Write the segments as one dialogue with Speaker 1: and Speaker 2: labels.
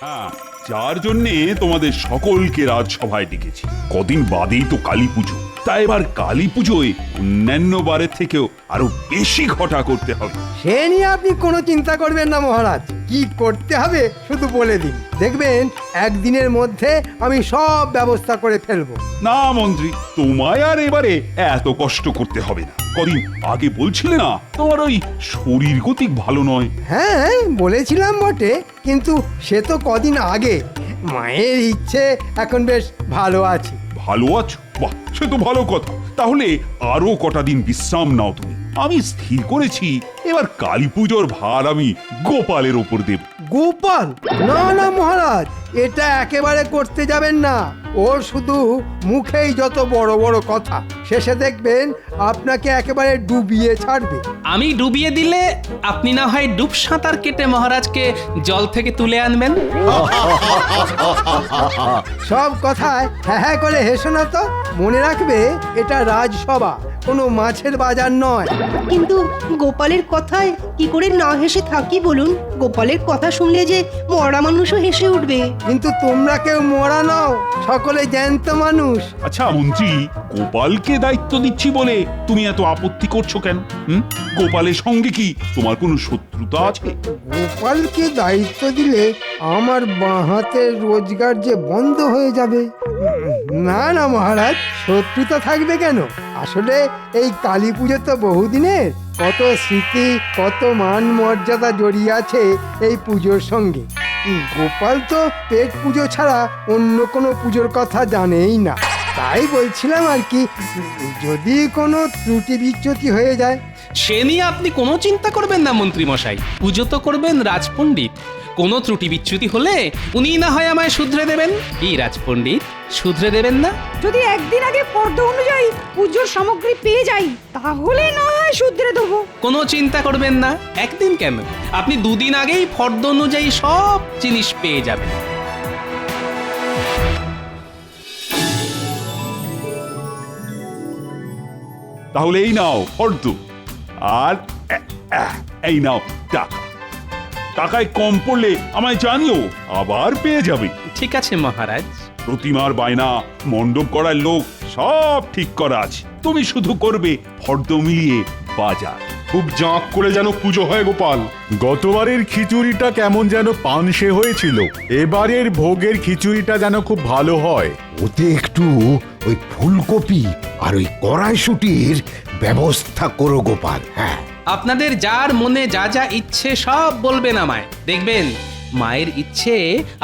Speaker 1: হ্যাঁ, যার জন্যে তোমাদের সকলকে রাজসভায় ডেকেছি। কদিন বাদেই তো কালী পুজো, তাই এবার কালী পুজোয় অন্যান্য বারের থেকেও আরো বেশি ঘটা করতে হবে।
Speaker 2: সে নিয়ে আপনি কোনো চিন্তা করবেন না মহারাজ, কি করতে হবে শুধু বলে দিন, দেখবেন একদিনের মধ্যে আমি সব ব্যবস্থা করে ফেলবো।
Speaker 1: না মন্ত্রী, তোমায় আর এবারে এত কষ্ট করতে হবে না। কদিন আগে বলছিলে না তোমার ওই শরীর গতিক ভালো নয়?
Speaker 2: হ্যাঁ বলেছিলাম বটে, কিন্তু সে তো কদিন আগে। মায়ের ইচ্ছে এখন বেশ ভালো আছি।
Speaker 1: ভালো আছো? বাহ, সে তো ভালো কথা। তাহলে আরো কটা দিন বিশ্রাম নাও তুমি। আমি স্থির করেছি এবার কালী পুজোর ভার আমি গোপালের ওপর দেব।
Speaker 2: গোপাল? না না মহারাজ, এটা একেবারে করতে যাবেন না। ওর শুধু মুখেই যত বড় বড় কথা, শেষে দেখবেন আপনাকে একেবারে ডুবিয়ে ছাড়বে।
Speaker 3: আমি ডুবিয়ে দিলে আপনি না হয় ডুব সাঁতার কেটে মহারাজকে জল থেকে তুলে আনবেন।
Speaker 2: সব কথায় হ্যাঁ হ্যাঁ করে হেসো না তো। মনে রাখবে এটা রাজসভা, কোনো মাছের বাজার নয়।
Speaker 4: কিন্তু গোপালের কথায় কি করে না হেসে থাকি বলুন? গোপালের কথা শুনলে যে মরা মানুষও হেসে উঠবে।
Speaker 2: কিন্তু তোমরা কেউ মরা নাও, সকলে জ্যান্ত মানুষ।
Speaker 1: আচ্ছা মন্ত্রী, গোপালকে দায়িত্ব দিচ্ছি বলে তুমি এত আপত্তি করছো কেন? গোপালের সঙ্গে কি তোমার কোনো শত্রুতা আছে?
Speaker 2: গোপালকে দায়িত্ব দিলে আমার বাঁ হাতের রোজগার যে বন্ধ হয়ে যাবে। না না মহারাজ, শত্রুতা থাকবে কেন? আসলে এই কালী পুজো তো বহুদিনের, কত স্মৃতি কত মান মর্যাদা জড়িয়ে আছে এই পুজোর সঙ্গে। গোপাল তো পেট পুজো ছাড়া অন্য কোনো পুজোর কথা জানেই না। তাই বলছিলাম আর কি, যদি কোনো ত্রুটি বিচ্যুতি হয়ে যায়।
Speaker 3: সে নিয়ে আপনি কোনো চিন্তা করবেন না মন্ত্রী মশাই, পুজো তো করবেন রাজপণ্ডিত। কোনো ত্রুটি বিচ্যুতি হলে উনি না হয় আমায় শুধরে দেবেন। কি রাজপণ্ডিত, শুধরে দেবেন না?
Speaker 5: যদি একদিন আগে ফর্দ অনুযায়ী পুজোর সামগ্রী পেয়ে যাই তাহলে না হয় শুধরে দেবো।
Speaker 3: কোনো চিন্তা করবেন না, একদিন কেন, আপনি দুদিন আগেই ফর্দ অনুযায়ী সব জিনিস পেয়ে যাবেন।
Speaker 1: তাহলে এই নাও ফর্দ, আর এই নাও টাকা। টাকায় কম পড়লে আমায় জানিও, আবার পেয়ে যাবে।
Speaker 3: ঠিক আছে মহারাজ।
Speaker 1: প্রতিমার বায়না, মণ্ডপ করার লোক সব ঠিক করা আছে। তুমি শুধু করবে ফর্দ মিলিয়ে বাজার।
Speaker 6: খুব জাঁক করে যেন পুজো হয় গোপাল।
Speaker 7: গতবারের খিচুড়িটা কেমন যেন পানসে হয়েছিল, এবারের ভোগের খিচুড়িটা যেন খুব ভালো হয়।
Speaker 8: ওতে একটু ওই ফুলকপি আর ওই কড়াইশুটির ব্যবস্থা করো গোপাল। হ্যাঁ,
Speaker 3: আপনাদের যার মনে যা যা ইচ্ছে সব বলবেন আমায়, দেখবেন মায়ের ইচ্ছে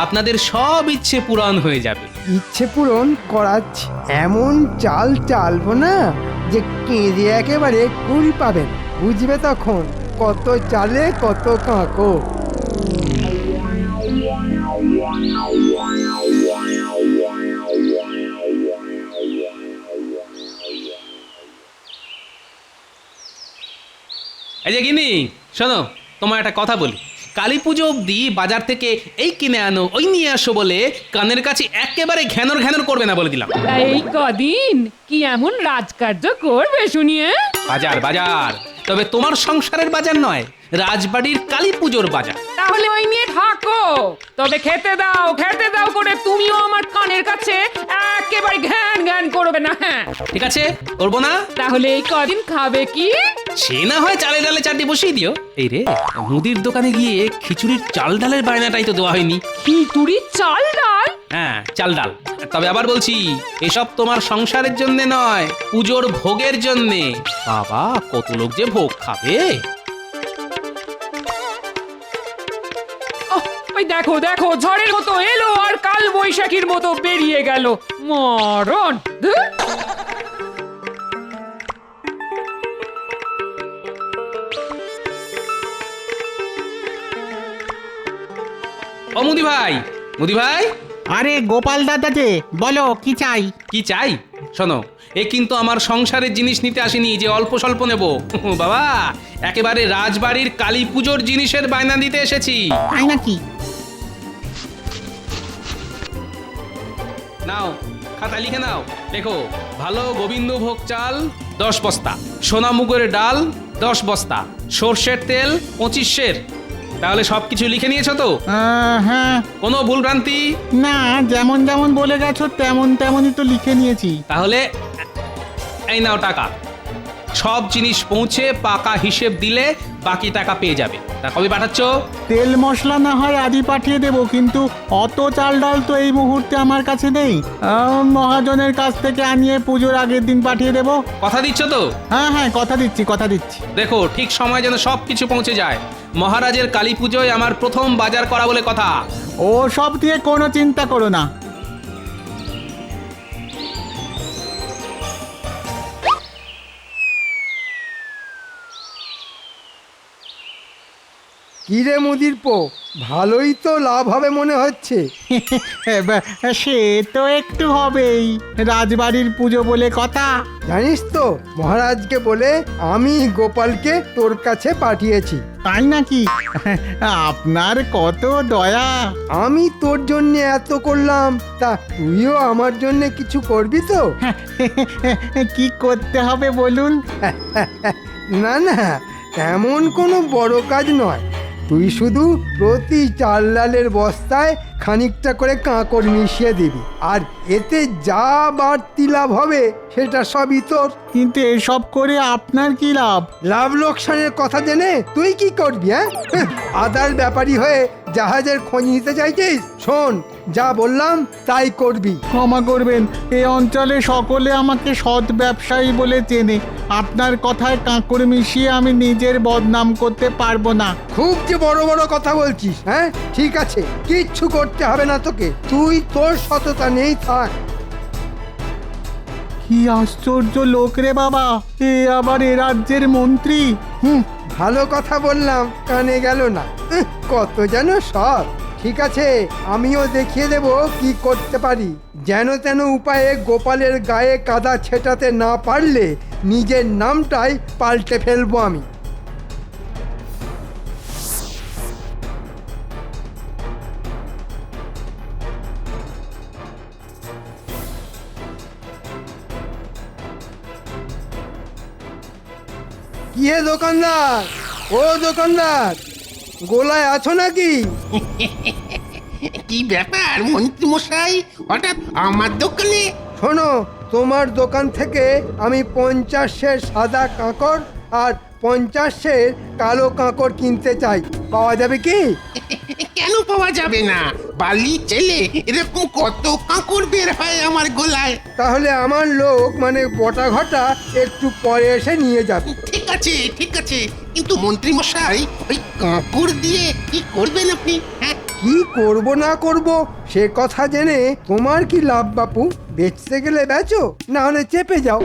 Speaker 3: আপনাদের সব ইচ্ছে পূরণ হয়ে যাবে।
Speaker 2: ইচ্ছে পূরণ করাচ্ছি, এমন চাল চালবো না যে কেঁদে একেবারে কুল পাবেন। বুঝবে তখন কত চালে কত কাঁকো।
Speaker 3: এই যে গিনি, শোনো, তোমার একটা কথা বলি। কালী পুজো অবধি বাজার থেকে এই কিনে আনো ওই নিয়ে আসো বলে কানের কাছে একেবারে ঘ্যানর ঘ্যানর করবে না বলে দিলাম।
Speaker 5: এই কদিন কি এমন রাজকার্য করবে শুনিয়ে?
Speaker 3: বাজার বাজার, তবে তোমার সংসারের বাজার নয়, রাজবাড়ির কালী পুজোর বাজার।
Speaker 5: তাহলে ওই নিয়ে থাকো, তবে খেতে দাও করে তুমিও আমার কানের কাছে একেবারে ঘ্যান ঘ্যান করবে না। হ্যাঁ
Speaker 3: ঠিক আছে, করবো না।
Speaker 5: তাহলে এই কদিন খাবে কি?
Speaker 3: সে না হয় চালে ডালে চারটি বসিয়ে দিও। এই রে, মুদির দোকানে গিয়ে খিচুড়ির চাল ডালের বায়নাটাই তো দেওয়া হয়নি।
Speaker 5: খিচুড়ি চাল ডাল?
Speaker 3: হ্যাঁ, চাল ডাল। তবে আবার বলছি, এসব তোমার সংসারের জন্য নয়, পুজোর ভোগের জন্যে। বাবা, কত লোক যে ভোগ খাবে।
Speaker 5: ওই দেখো দেখো, ঝড়ের মতো এলো আর কাল বৈশাখীর মতো বেরিয়ে গেল। মরণ! ধুর!
Speaker 3: ও মুদি ভাই, মুদি ভাই।
Speaker 9: আরে গোপাল দাদা যে, বলো কি চাই?
Speaker 3: কি চাই? শোনো, এ কিন্তু আমার সংসারের জিনিস নিতে আসেনি যে অল্প স্বল্প নেব। বাবা, একেবারে রাজবাড়ির কালী পুজোর জিনিসের বায়না দিতে এসেছি।
Speaker 9: তাই নাকি?
Speaker 3: নাও, খাতা লিখে নাও। দেখো, ভালো গোবিন্দভোগ চাল 10 বস্তা, সোনা মুগের ডাল 10 বস্তা, সর্ষের তেল 25 সের, তাহলে সবকিছু লিখে নিয়েছো তো?
Speaker 9: হ্যাঁ,
Speaker 3: কোনো ভুলভ্রান্তি?
Speaker 9: না, যেমন যেমন বলে গেছো তেমন তেমনই তো লিখে নিয়েছি।
Speaker 3: তাহলে এই নাও টাকা। সব জিনিস পৌঁছে পাকা হিসেব দিলে বাকি টাকা পেয়ে যাবে। তা কবে পাঠাচ্ছ?
Speaker 9: তেল মশলা না হয় আজই পাঠিয়ে দেবো, কিন্তু অত চাল ডাল তো এই মুহূর্তে আমার কাছে নেই। মহাজনের কাছ থেকে আনিয়ে পুজোর আগের দিন পাঠিয়ে দেবো।
Speaker 3: কথা দিচ্ছ তো?
Speaker 9: হ্যাঁ হ্যাঁ, কথা দিচ্ছি।
Speaker 3: দেখো ঠিক সময় যেন সব কিছু পৌঁছে যায়। মহারাজের কালী পুজোয় আমার প্রথম বাজার করা বলে কথা।
Speaker 9: ও সব দিয়ে কোনো চিন্তা করো না।
Speaker 2: কিরে মুদির পো, ভালোই তো লাভ হবে মনে হচ্ছে।
Speaker 9: সে তো একটু হবেই, রাজবাড়ির পুজো বলে কথা।
Speaker 2: জানিস তো, মহারাজকে বলে আমি গোপালকে তোর কাছে পাঠিয়েছি।
Speaker 9: তাই নাকি? আপনার কত দয়া।
Speaker 2: আমি তোর জন্য এত করলাম, তা তুইও আমার জন্য কিছু করবি তো?
Speaker 9: কি করতে হবে বলুন?
Speaker 2: না না, তেমন কোনো বড় কাজ নয়। তুই শুধু প্রতি চাল ডালের বস্তায় খানিকটা করে কাঁকড় মিশিয়ে দিবি, আর এতে যা বাড়তি লাভ হবে সেটা সবই তোর।
Speaker 9: কিন্তু এসব করে আপনার কি লাভ?
Speaker 2: লাভ লোকসানের কথা জেনে তুই কি করবি? আদার ব্যাপারী হয়ে জাহাজের খোঁজ নিতে চাইছিস? শোন, যা বললাম তাই করবি।
Speaker 9: ক্ষমা করবেন, এই অঞ্চলে সকলে আমাকে সৎ ব্যবসায়ী বলে চেনে। আপনার কথায় কাঁকড় মিশিয়ে আমি নিজের বদনাম করতে পারবো না।
Speaker 2: খুব যে বড় বড় কথা বলছিস। হ্যাঁ ঠিক আছে, কিচ্ছু করতে হবে না তোকে, তুই তোর সততা নেই থাক।
Speaker 9: কি আশ্চর্য লোক রে বাবা, এ আবার এ রাজ্যের মন্ত্রী।
Speaker 2: ভালো কথা বললাম, কানে গেল না। কত যেন সব। ঠিক আছে, আমিও দেখিয়ে দেব কি করতে পারি। যেন তেন উপায়ে গোপালের গায়ে কাদা ছেটাতে না পারলে নিজের নামটাই পাল্টে ফেলবো আমি। কি হে দোকানদার, ও দোকানদার, গোলায় আছো নাকি?
Speaker 10: কি ব্যাপার মন্ত্রী মশাই, হঠাৎ আমার দোকানে?
Speaker 2: শোনো, তোমার দোকান থেকে আমি 50 সাদা কাঁকড় আর 50 কালো কাঁকড় কিনতে চাই। পাওয়া যাবে কি?
Speaker 10: কেন পাওয়া যাবে না? বালি চেলে এরকম কত কাঁকড় বের হয় আমার গোলায়।
Speaker 2: তাহলে আমার লোক মানে বটা ঘটা একটু পরে এসে নিয়ে যাবে।
Speaker 10: ঠিক আছে, কিন্তু মন্ত্রী মশাই, ওই কাঁকড় দিয়ে কি করবেন আপনি? হ্যাঁ,
Speaker 2: কি করব না করব সে কথা জেনে তোমার কি লাভ বাপু? বেচতে গেলে বেচো, না হলে চেপে যাও।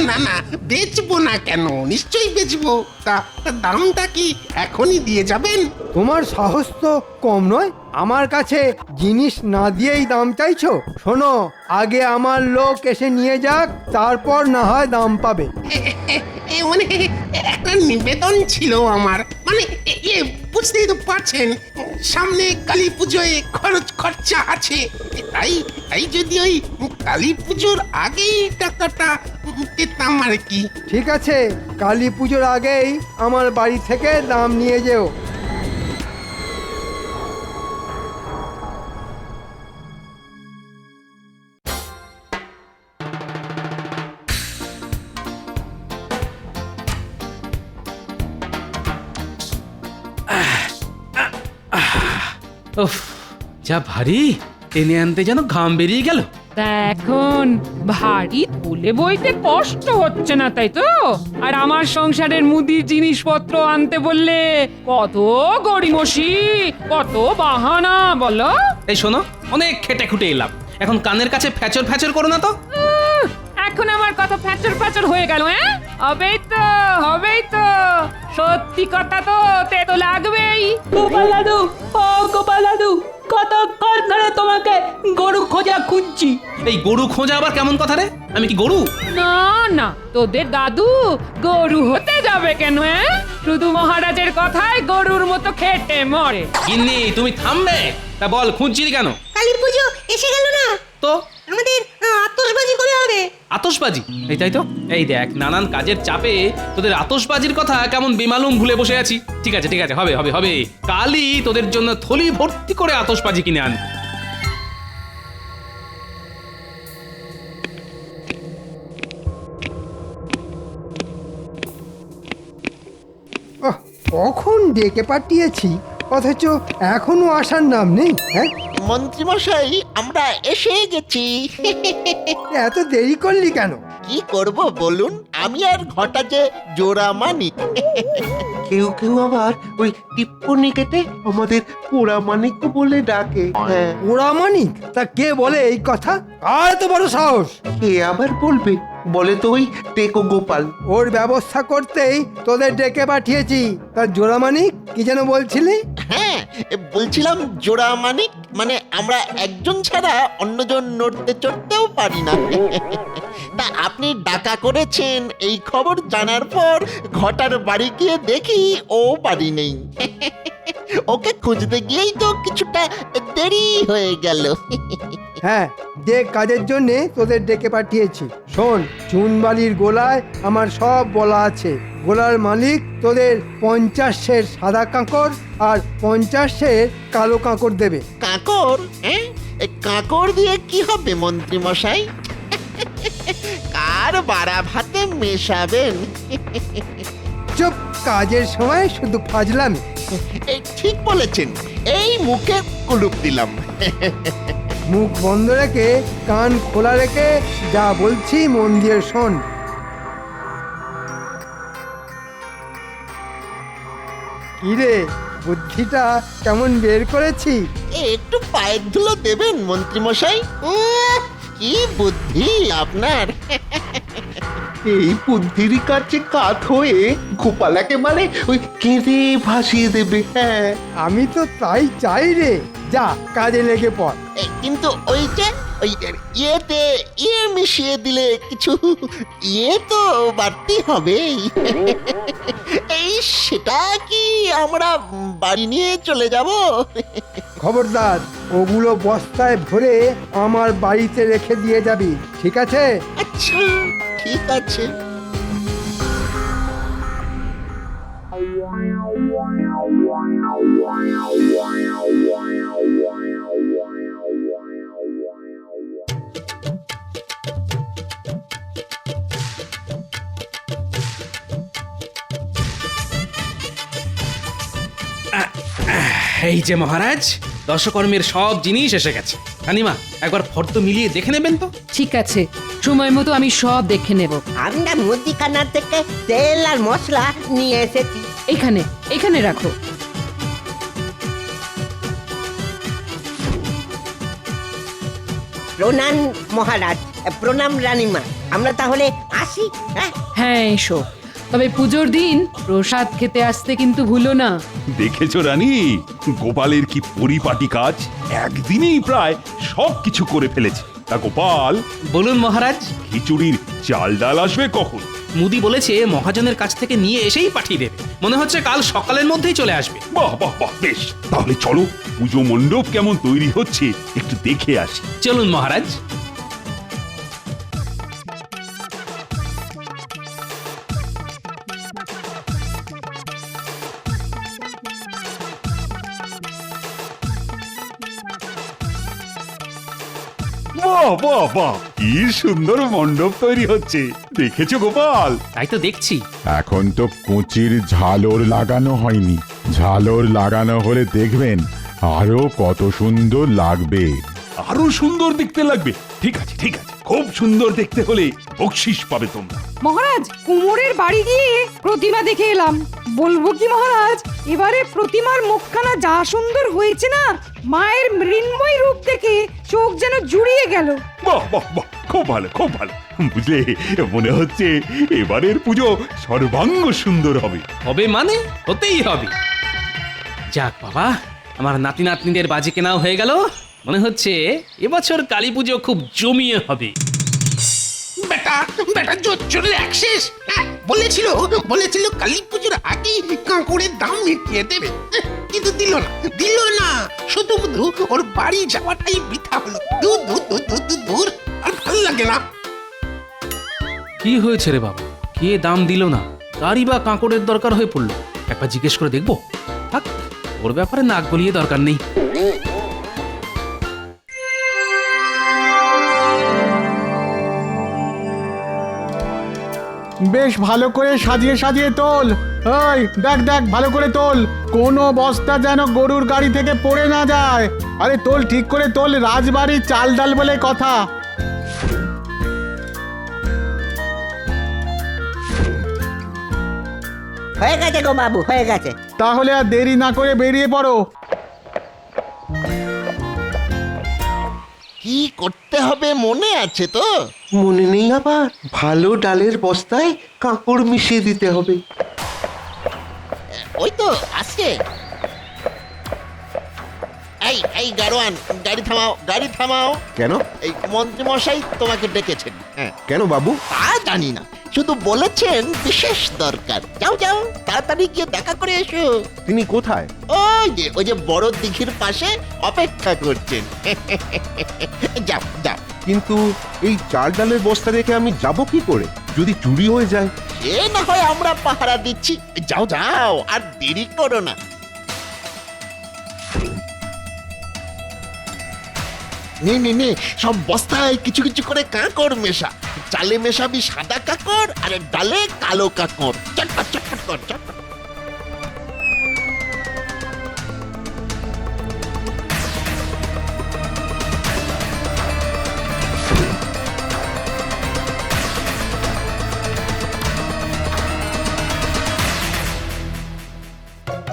Speaker 10: না, বেচবো না কেন? নিশ্চয়ই বেচবো। তা দামটা কি এখনই দিয়ে যাবেন?
Speaker 2: তোমার সাহস তো কম নয়, আমার কাছে জিনিস না দিয়েই দাম চাইছো? শোনো, আগে আমার লোক এসে নিয়ে যাক, তারপর না হয় দাম পাবে।
Speaker 10: মানে একটা নিবেদন ছিল আমার, মানে বুঝতেই তো পারছেন, সামনে কালী পুজোয় খরচা আছে। তাই যদি ওই কালী পুজোর আগেই টাকাটা পেতাম আর কি।
Speaker 2: ঠিক আছে, কালী পুজোর আগেই আমার বাড়ি থেকে দাম নিয়ে যেও।
Speaker 3: উফ, যা ভারী, টেনে আনতে যেন ঘাম বেরিয়ে গেল।
Speaker 5: তা এখন ভারী তুলে বইতে কষ্ট হচ্ছে না, তাই তো? আর আমার সংসারের মুদির জিনিসপত্র আনতে বললে কত গড়িমসি, কত বাহানা বলো।
Speaker 3: এই শোনো, অনেক খেটে খুটে এলাম, এখন কানের কাছে ফ্যাচর ফ্যাচর করো না তো।
Speaker 5: এখন আমার কথা ফ্যাচর ফ্যাচর হয়ে গেল? হবেই তো, সত্যি কথা তো তেতো লাগবেই।
Speaker 11: গোপাল দাদু, ও গোপাল দাদু, কতক্ষণ ধরে তোমাকে গরু খোঁজা খুঁজছি।
Speaker 3: এই গরু খোঁজা আবার কেমন কথা রে? আমি কি গরু?
Speaker 5: না, তোদের দাদু গরু হতে যাবে কেন? শুধু মহারাজের কথায় গরুর মতো খেটে মরে।
Speaker 3: গিন্নি, তুমি থামবে? তা বল, খুঁজছিলি কেন?
Speaker 4: কালী পুজো এসে গেল না
Speaker 3: তো
Speaker 4: আমাদের, আতশবাজি করে হবে।
Speaker 3: আতশবাজি, এই তাই তো। এই দেখ, নানান কাজের চাপে তোদের আতশবাজির কথা কেমন বেমালুম ভুলে বসে আছি। ঠিক আছে ঠিক আছে, হবে হবে হবে, কালই তোদের জন্য থলি ভর্তি করে আতশবাজি কিনে আন।
Speaker 2: ওহ, কখন ডেকে পাঠিয়েছি অথচ এখনো আসার নাম নেই। হ্যাঁ,
Speaker 12: মন্ত্রীমশাই আমরা এসে গেছি।
Speaker 2: এত দেরি করলি কেন?
Speaker 12: কি করব বলুন, আমি আর ঘটা যে জোড়া মানি।
Speaker 10: কেউ কেউ আবার ওই টিপ্পনি কেটে আমাদের পোড়া মানিক বলে ডাকে। হ্যাঁ,
Speaker 2: ওরা মানিক? তা কে বলে এই কথা? আর তো বড় সাহস!
Speaker 10: কে আবার বলবে? বলে তো ওই টেকো গোপাল।
Speaker 2: ওর ব্যবস্থা করতেই তোদের ডেকে পাঠিয়েছি। তার জোড়া মানিক কি যেন বলছিলি?
Speaker 12: হ্যাঁ, বলছিলাম জোড়া মানিক মানে আমরা একজন ছাড়া অন্যজন নড়তে চড়তেও পারি না। তা আপনি ডাকা করেছেন এই খবর জানার পর ঘটার বাড়ি গিয়ে দেখি ও বাড়ি নেই। ওকে খুঁজতে গিয়েই তো কিছুটা দেরি হয়ে গেল।
Speaker 2: হ্যাঁ, যে কাজের জন্যে তোদের ডেকে পাঠিয়েছি। শোন, চুনবালির গোলায় আমার সব বলা আছে। গোলার মালিক তোদের 50 সের সাদা কাঁকড় আর 50 সের কালো কাঁকড় দেবে।
Speaker 12: কাঁকড়? হ্যাঁ, কাঁকড় দিয়ে কি হবে মন্ত্রী মশাই? কার বাড়া ভাতে মেশাবেন?
Speaker 2: চুপ, কাজের সময় শুধু ফাজলামি।
Speaker 12: ঠিক বলেছেন, এই মুখে কুলুপ দিলাম।
Speaker 2: মুখ বন্ধ রেখে কান খোলা রেখে যা বলছি মন দিয়ে শোন। কিরে, বুদ্ধিটা কেমন বের করেছি?
Speaker 12: একটু পায়ের ধুলো দেবেন মন্ত্রী মশাই। কি বুদ্ধি আপনার!
Speaker 10: এই বুদ্ধির কাছে কাত হয়ে গোপাল একেবারে ওই কেঁদে ভাসিয়ে দেবে। হ্যাঁ,
Speaker 2: আমি তো তাই চাই রে। যা, কাজে লেগে পড়।
Speaker 12: কিন্তু ওই যে ওই ইয়েতে ইয়ে মিশিয়ে দিলে কিছু ইয়ে তো বাড়তি হবে। এই সেটা কি আমরা বাড়ি নিয়ে চলে যাব?
Speaker 2: খবরদার, ওগুলো বস্তায় ভরে আমার বাড়িতে রেখে দিয়ে যাবি, ঠিক আছে?
Speaker 12: আচ্ছা, ঠিক আছে।
Speaker 3: এই যে মহারাজ, দশকর্মের সব জিনিস এসে গেছে। রানীমা, একবার ফর্দ মিলিয়ে দেখে নেবেন তো।
Speaker 5: ঠিক আছে, সময় মতো আমি সব দেখে নেব।
Speaker 12: আমরা মুদিখানা থেকে তেল আর মশলা নিয়ে এসেছি।
Speaker 5: এখানে এখানে রাখো।
Speaker 12: প্রণাম মহারাজ, প্রণাম রানীমা। আমরা তাহলে আসি।
Speaker 5: হ্যাঁ, এসো। তবে পুজোর দিন প্রসাদ খেতে আসতে কিন্তু ভুলো না।
Speaker 1: দেখেছো রানী, গোপালের কি পরিপাটি কাজ! একদিনেই প্রায় সব কিছু করে ফেলেছে। তা গোপাল,
Speaker 3: বলুন মহারাজ।
Speaker 1: খিচুড়ির চাল ডাল আসবে কখন?
Speaker 3: মুদি বলেছে মহাজনের কাছ থেকে নিয়ে এসেই পাঠিয়ে দেবে। মনে হচ্ছে কাল সকালের মধ্যেই চলে আসবে।
Speaker 1: বাহ বাহ বাহ, বেশ। তাহলে চলো, পুজো মণ্ডপ কেমন তৈরি হচ্ছে একটু দেখে আসি।
Speaker 3: চলুন মহারাজ।
Speaker 1: বাহ বাহ বাহ, কি সুন্দর মণ্ডপ তৈরি হচ্ছে! দেখেছো গোপাল?
Speaker 3: তাই তো দেখছি।
Speaker 7: এখন তো কুচির ঝালর লাগানো হয়নি। ঝালর লাগানো হলে দেখবেন আরো কত সুন্দর লাগবে।
Speaker 1: আরো সুন্দর দেখতে লাগবে? ঠিক আছে ঠিক আছে, খুব সুন্দর দেখতে হলে বকশিস পাবে তোমরা।
Speaker 5: মহারাজ, কুমোরের বাড়ি গিয়ে প্রতিমা দেখে এলাম। বলবো কি মহারাজ, এবারে প্রতিমার মুখখানা যা সুন্দর হয়েছে না, মায়ের মৃন্ময় রূপ দেখে চোখ যেন জুড়িয়ে গেল।
Speaker 1: বাহ বাহ বাহ, খুব ভালো খুব ভালো। বুঝলে, মনে হচ্ছে এবারের পুজো সর্বাঙ্গ সুন্দর হবে।
Speaker 3: হবে মানে হতেই হবে। যাক বাবা, আমার নাতি নাতনিদের বাজি কেনাও হয়ে গেল। মনে হচ্ছে এবছর কালী পুজো খুব জমিয়ে হবে।
Speaker 10: বেটা বেটা জোরে অ্যাক্সেস বলেছিল কালী পুজোর আগেই কাঁকড়ের দাম মিটিয়ে দেবে, কিন্তু দিল না। শুধু ওর বাড়ি যাওয়াটাই বৃথা হলো। দূর দূর দূর দূর দূর, আর ভালো লাগে না।
Speaker 3: কি হয়েছে রে বাবা? কে দাম দিল না? কারই বা কাঁকড়ের দরকার হয়ে পড়লো? একবার জিজ্ঞেস করে দেখবো। থাক, ওর ব্যাপারে নাক গলিয়ে দরকার নেই।
Speaker 9: বেশ ভালো করে সাজিয়ে সাজিয়ে তোল। ওই দেখ দেখ ভালো করে তোল, কোনো বস্তা যেন গরুর গাড়ি থেকে পড়ে না যায়। আরে তোল, ঠিক করে তোল, রাজবাড়ির চাল ডাল বলে কথা।
Speaker 13: হয়ে গেছে গো বাবু, হয়ে গেছে।
Speaker 9: তাহলে আর দেরি না করে বেরিয়ে পড়ো।
Speaker 12: কি করতে হবে মনে আছে তো?
Speaker 14: মনে নেই আবার? ভালো ডালের বস্তায় কাঁকড় মিশিয়ে দিতে হবে।
Speaker 12: ওই তো আসছে। এই এই গাড়োয়ান, গাড়ি থামাও, গাড়ি থামাও।
Speaker 14: কেন?
Speaker 12: এই মন্ত্রী মশাই তোমাকে ডেকেছেন। হ্যাঁ,
Speaker 14: কেন বাবু?
Speaker 12: তা জানি না, শুধু বলেছেন বিশেষ দরকার। যাও যাও, তাড়াতাড়ি গিয়ে দেখা করে এসো।
Speaker 14: তিনি কোথায়?
Speaker 12: ওই যে বড় দিঘির পাশে অপেক্ষা করছেন। যাও যাও।
Speaker 14: কিন্তু এই চাল ডালের বস্তা রেখে আমি যাব কি করে? যদি চুরি হয়ে যায়?
Speaker 12: সে না হয় আমরা পাহারা দিচ্ছি। যাও যাও, আর দেরি করো না। নে নে নে, সব বস্তায় কিছু কিছু করে কাঁকড় মেশা। চালে মেশাবি সাদা কাঁকড়, আর ডালে কালো কাঁকড়। চটপট চটপট কর, চটপট।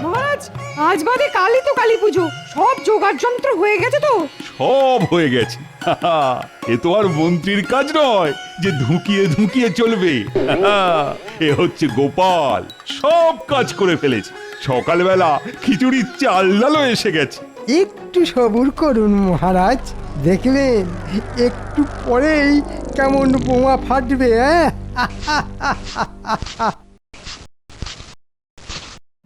Speaker 5: মহারাজ, আজ বাদে কালই তো কালী পুজো, সব জোগাড় যন্ত্র হয়ে গেছে তো?
Speaker 1: সব হয়ে গেছে। এ তো আর মন্ত্রীর কাজ নয় যে ধুকিয়ে ধুকিয়ে চলবে। এ হচ্ছে গোপাল, সব কাজ করে ফেলেছে। সকালবেলা খিচুড়ির চাল ডালও এসে গেছে।
Speaker 2: একটু সবুর করুন মহারাজ, দেখবেন একটু পরেই কেমন বোমা ফাটবে।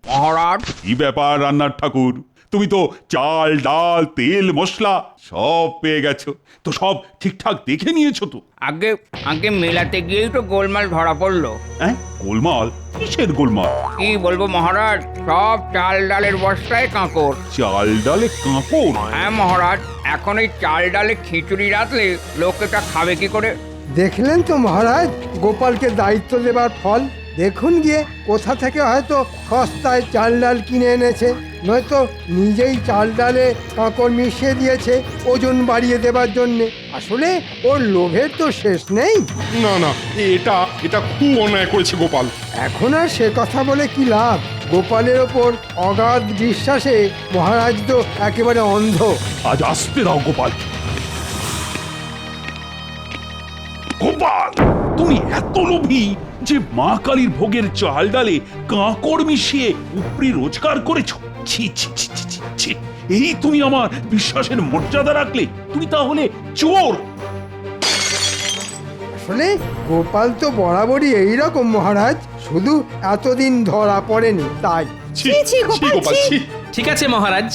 Speaker 1: মহারাজ, কি ব্যাপার রান্নার ঠাকুর? তুমি তো চাল ডাল তেল মশলা সব পেয়ে গেছো, তো সব ঠিকঠাক দেখে নিয়েছো তো?
Speaker 15: আগে আগে মেলাতে গিয়েই তো গোলমাল ধরা পড়লো।
Speaker 1: হ্যাঁ, গোলমাল? কিসের গোলমাল?
Speaker 15: কি বলবো মহারাজ, সব চাল ডালের বস্তায় কাঁকড়।
Speaker 1: চাল ডালে কাঁকড়?
Speaker 15: হ্যাঁ মহারাজ, এখন এই চাল ডালে খিচুড়ি রাখলে লোকেটা খাবে কি করে?
Speaker 2: দেখলেন তো মহারাজ, গোপালকে দায়িত্ব দেবার ফল। দেখুন গিয়ে কোথা থেকে হয়তো সস্তায় চাল ডাল কিনে এনেছে, নয়তো নিজেই চাল ডালে কাঁকড় মিশিয়ে দিয়েছে ওজন বাড়িয়ে দেবার জন্যে। আসলে ওর লোভের তো শেষ নেই।
Speaker 6: না না, এটা এটা খুব অন্যায় করেছে গোপাল।
Speaker 2: এখন আর সে কথা বলে কি লাভ? গোপালের ওপর অগাধ বিশ্বাসে মহারাজ তো একেবারে অন্ধ।
Speaker 1: আজ আসতে দাও গোপাল। গোপাল, তুমি এত লোভী যে মা কালীর ভোগের চাল ডালে কাঁকড় মিশিয়ে উপরি রোজগার করেছো? ছি ছি ছি ছি ছি ছি। এই তুমি আমার বিশ্বাসের মর্যাদা রাখলে? তুমি তাহলে চোর।
Speaker 2: আসলে গোপাল তো বরাবরই এইরকম মহারাজ, শুধু এতদিন ধরা পড়েনি তাই।
Speaker 3: ঠিক আছে মহারাজ,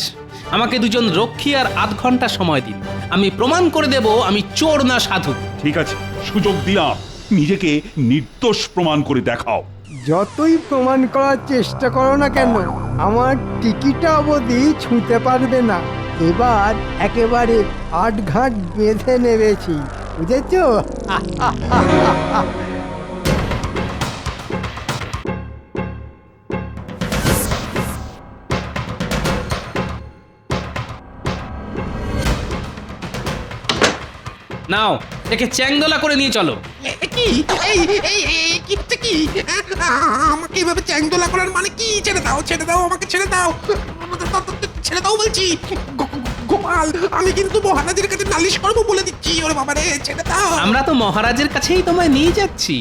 Speaker 3: আমাকে দুজন রক্ষী আর আধ ঘন্টা সময় দিন, আমি প্রমাণ করে দেব আমি চোর না সাধু।
Speaker 1: ঠিক আছে, সুযোগ দিলাম, নিজেকে নির্দোষ প্রমাণ করে দেখাও।
Speaker 2: যতই প্রমাণ করার চেষ্টা করো না কেন, আমার টিকিটা অবধি ছুঁতে পারবে না। এবার একেবারে আটঘাট বেঁধে নেবেছি, বুঝেছো?
Speaker 3: নাও, একে চ্যাংদোলা করে নিয়ে চলো।
Speaker 10: কি এই এই এই কিটা কি? আমাকে এভাবে চ্যাংদোলা করার মানে কি? ছেড়ে দাও, ছেড়ে দাও, আমাকে ছেড়ে দাও, ছেড়ে দাও বলছি। গোপাল, আমি কিন্তু মহারাজের কাছে নালিশ করবো বলে দিচ্ছি। ওরে বাবা রে, ছেড়ে দাও।
Speaker 3: আমরা তো মহারাজের কাছেই তোমায় নিয়ে যাচ্ছি।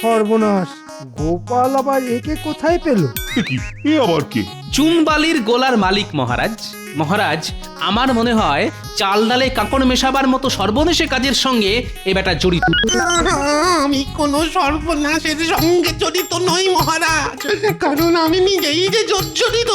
Speaker 2: সর্বনাশ, গোপাল আবার একে কোথায় পেল?
Speaker 1: এ আবার কে?
Speaker 3: চুনবালির গোলার মালিক মহারাজ। মহারাজ আমার মনে হয় চাল ডালে কাঁকড় মেশাবার মতো সর্বনেশে কাজের সঙ্গে এ বেটা জড়িত।
Speaker 10: আমি কোনো সর্বনাশের সঙ্গে জড়িত নই মহারাজ, কারণ আমি নিজেই যে জর্জরিত।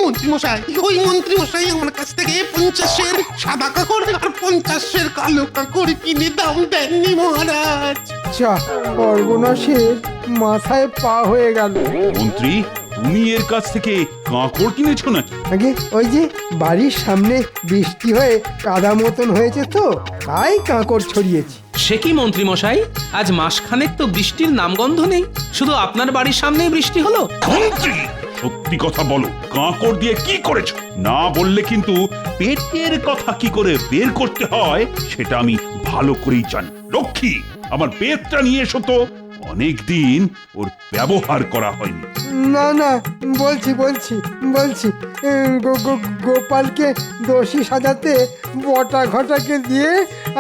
Speaker 10: মন্ত্রীমশাই, ওই মন্ত্রীমশাই আমার কাছ থেকে 50-এর সাদা কাকড় আর 50-এর কালো কাকড় কিনে দাম দেননি মহারাজ।
Speaker 2: যা, সর্বনাশের মাথায় পা হয়ে গেল।
Speaker 1: মন্ত্রী, তুমি এর কাছ থেকে কাঁকড় কিনেছো নাকি?
Speaker 2: আগে ওই যে বাড়ির সামনে বৃষ্টি হয়ে কাদা মতন হয়েছে তো, তাই কাঁকড় ছড়িয়েছি।
Speaker 3: সে কি মন্ত্রী মশাই, আজ মাসখানেক তো বৃষ্টির নামগন্ধ নেই, শুধু আপনার বাড়ির সামনেই বৃষ্টি হলো।
Speaker 1: মন্ত্রী, সত্যি কথা বলো, কাঁকড় দিয়ে কি করেছো? না বললে কিন্তু পেটের কথা কি করে বের করতে হয় সেটা আমি ভালো করেই জানি। লক্ষ্মী, আমার পেটটা নিয়ে এসো তো, অনেকদিন ওর ব্যবহার করা হয়নি।
Speaker 2: না না, বলছি গোপালকে দোষী সাজাতে বটা ঘটাকে দিয়ে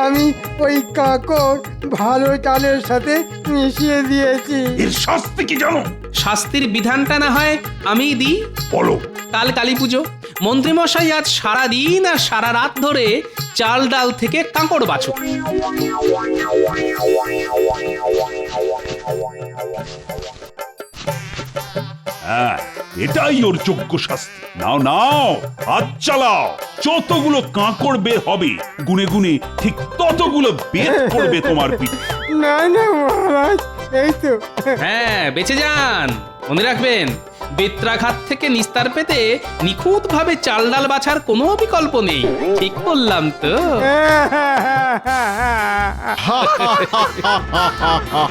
Speaker 2: আমি ওই কাঁকড় ভালো চালের সাথে মিশিয়ে দিয়েছি।
Speaker 1: এর শাস্তি কি জানো?
Speaker 3: শাস্তির বিধানটা না হয় আমি দিই।
Speaker 1: বলো।
Speaker 3: কাল কালী পুজো, মন্ত্রীমশাই আজ সারা দিন আর সারা রাত ধরে চাল ডাল থেকে কাঁকড় বাছুক।
Speaker 1: হ্যাঁ, এটাই ওর যোগ্য শাস্তি। নাও নাও, হাত চালাও। যতগুলো কাঁকড় বের হবে গুনে গুনে ঠিক ততগুলো বের করবে তোমার পিঠে।
Speaker 2: না না মহারাজ, এই তো।
Speaker 3: হ্যাঁ, বেঁচে যান। মনে রাখবেন, বেত্রাঘাত থেকে নিস্তার পেতে নিখুঁত ভাবে চাল ডাল বাছার কোনো বিকল্প নেই। ঠিক বললাম তো?
Speaker 9: হা হা হা হা হা হা।